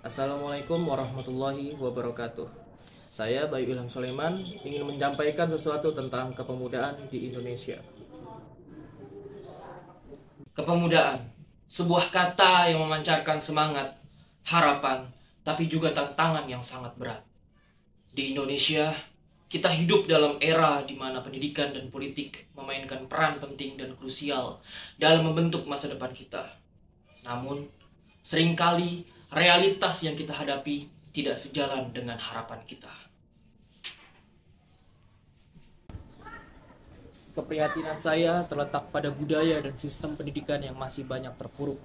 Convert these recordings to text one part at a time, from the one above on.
Assalamualaikum warahmatullahi wabarakatuh. Saya Bayu Ilham Soleman ingin menyampaikan sesuatu tentang kepemudaan di Indonesia. Kepemudaan, sebuah kata yang memancarkan semangat, harapan, tapi juga tantangan yang sangat berat. Di Indonesia, kita hidup dalam era di mana pendidikan dan politik memainkan peran penting dan krusial dalam membentuk masa depan kita. Namun, seringkali realitas yang kita hadapi tidak sejalan dengan harapan kita. Keprihatinan saya terletak pada budaya dan sistem pendidikan yang masih banyak terpuruk.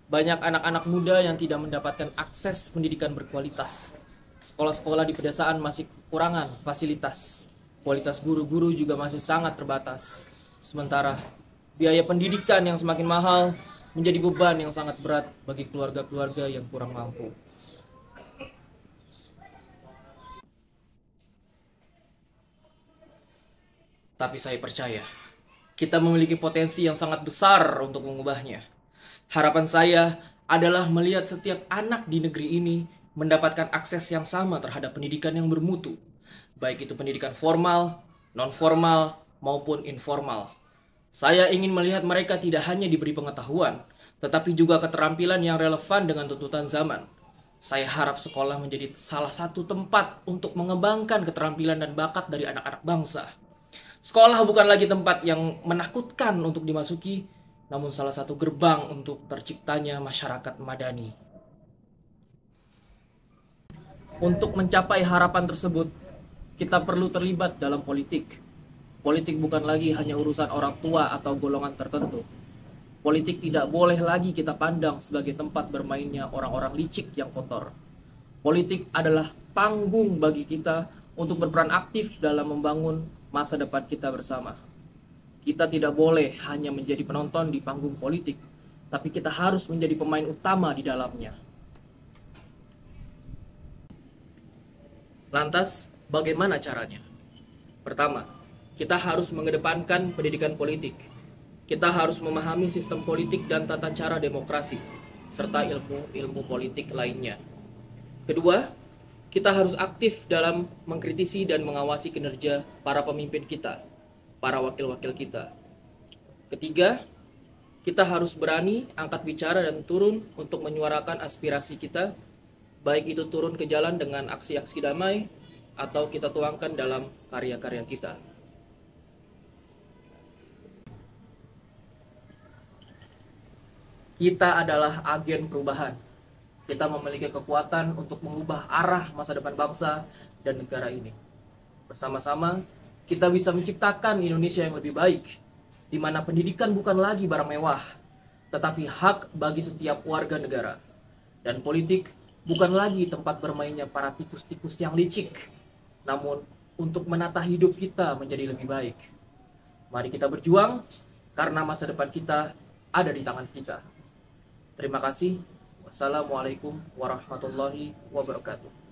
Banyak anak-anak muda yang tidak mendapatkan akses pendidikan berkualitas. Sekolah-sekolah di pedesaan masih kekurangan fasilitas. Kualitas guru-guru juga masih sangat terbatas. Sementara biaya pendidikan yang semakin mahal menjadi beban yang sangat berat bagi keluarga-keluarga yang kurang mampu. Tapi saya percaya, kita memiliki potensi yang sangat besar untuk mengubahnya. Harapan saya adalah melihat setiap anak di negeri ini mendapatkan akses yang sama terhadap pendidikan yang bermutu, baik itu pendidikan formal, non-formal, maupun informal. Saya ingin melihat mereka tidak hanya diberi pengetahuan, tetapi juga keterampilan yang relevan dengan tuntutan zaman. Saya harap sekolah menjadi salah satu tempat untuk mengembangkan keterampilan dan bakat dari anak-anak bangsa. Sekolah bukan lagi tempat yang menakutkan untuk dimasuki, namun salah satu gerbang untuk terciptanya masyarakat madani. Untuk mencapai harapan tersebut, kita perlu terlibat dalam politik. Politik bukan lagi hanya urusan orang tua atau golongan tertentu. Politik tidak boleh lagi kita pandang sebagai tempat bermainnya orang-orang licik yang kotor. Politik adalah panggung bagi kita untuk berperan aktif dalam membangun masa depan kita bersama. Kita tidak boleh hanya menjadi penonton di panggung politik, tapi kita harus menjadi pemain utama di dalamnya. Lantas, bagaimana caranya? Pertama, kita harus mengedepankan pendidikan politik. Kita harus memahami sistem politik dan tata cara demokrasi, serta ilmu-ilmu politik lainnya. Kedua, kita harus aktif dalam mengkritisi dan mengawasi kinerja para pemimpin kita, para wakil-wakil kita. Ketiga, kita harus berani angkat bicara dan turun untuk menyuarakan aspirasi kita, baik itu turun ke jalan dengan aksi-aksi damai, atau kita tuangkan dalam karya-karya kita. Kita adalah agen perubahan. Kita memiliki kekuatan untuk mengubah arah masa depan bangsa dan negara ini. Bersama-sama, kita bisa menciptakan Indonesia yang lebih baik, di mana pendidikan bukan lagi barang mewah, tetapi hak bagi setiap warga negara. Dan politik bukan lagi tempat bermainnya para tikus-tikus yang licik, namun untuk menata hidup kita menjadi lebih baik. Mari kita berjuang, karena masa depan kita ada di tangan kita. Terima kasih. Wassalamualaikum warahmatullahi wabarakatuh.